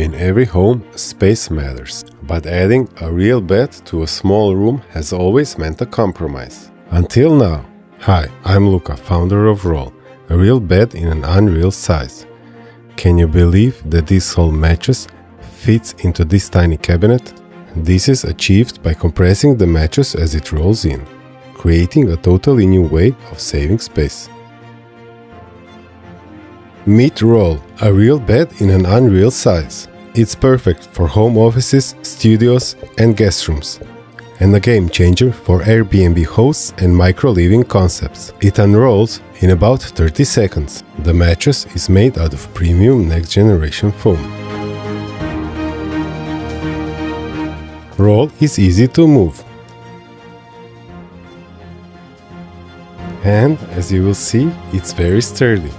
In every home, space matters, but adding a real bed to a small room has always meant a compromise. Until now. Hi, I'm Luka, founder of Roll, a real bed in an unreal size. Can you believe that this whole mattress fits into this tiny cabinet? This is achieved by compressing the mattress as it rolls in, creating a totally new way of saving space. Meet Roll, a real bed in an unreal size. It's perfect for home offices, studios and guest rooms, and a game changer for Airbnb hosts and micro-living concepts. It unrolls in about 30 seconds. The mattress is made out of premium next-generation foam. Roll is easy to move. And as you will see, it's very sturdy.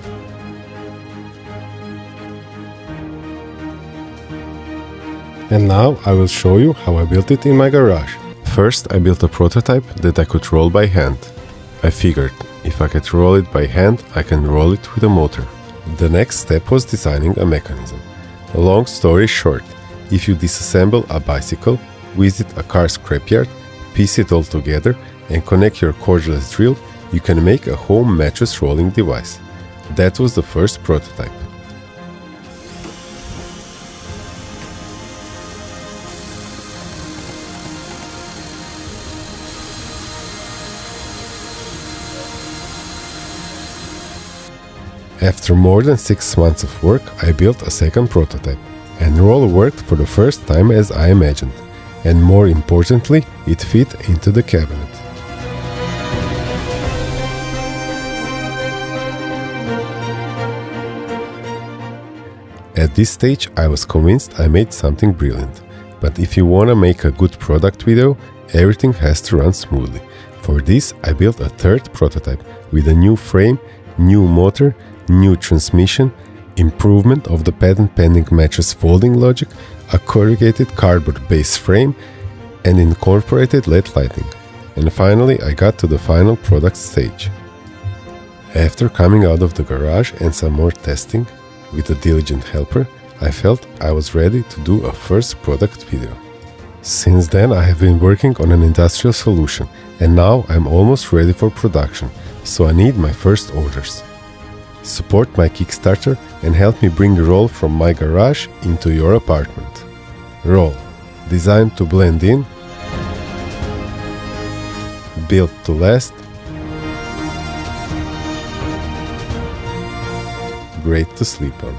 And now I will show you how I built it in my garage. First, I built a prototype that I could roll by hand. I figured, if I could roll it by hand, I can roll it with a motor. The next step was designing a mechanism. Long story short, if you disassemble a bicycle, visit a car scrapyard, piece it all together and connect your cordless drill, you can make a home mattress rolling device. That was the first prototype. After more than 6 months of work, I built a second prototype, and Roll worked for the first time as I imagined, and more importantly, it fit into the cabinet. At this stage, I was convinced I made something brilliant, but if you wanna make a good product video, everything has to run smoothly. For this, I built a third prototype with a new frame, new motor, new transmission, improvement of the patent-pending mattress folding logic, a corrugated cardboard base frame, and incorporated LED lighting. And finally, I got to the final product stage. After coming out of the garage and some more testing with a diligent helper, I felt I was ready to do a first product video. Since then, I have been working on an industrial solution, and now I'm almost ready for production, so I need my first orders. Support my Kickstarter and help me bring Roll from my garage into your apartment. Roll, designed to blend in, built to last, great to sleep on.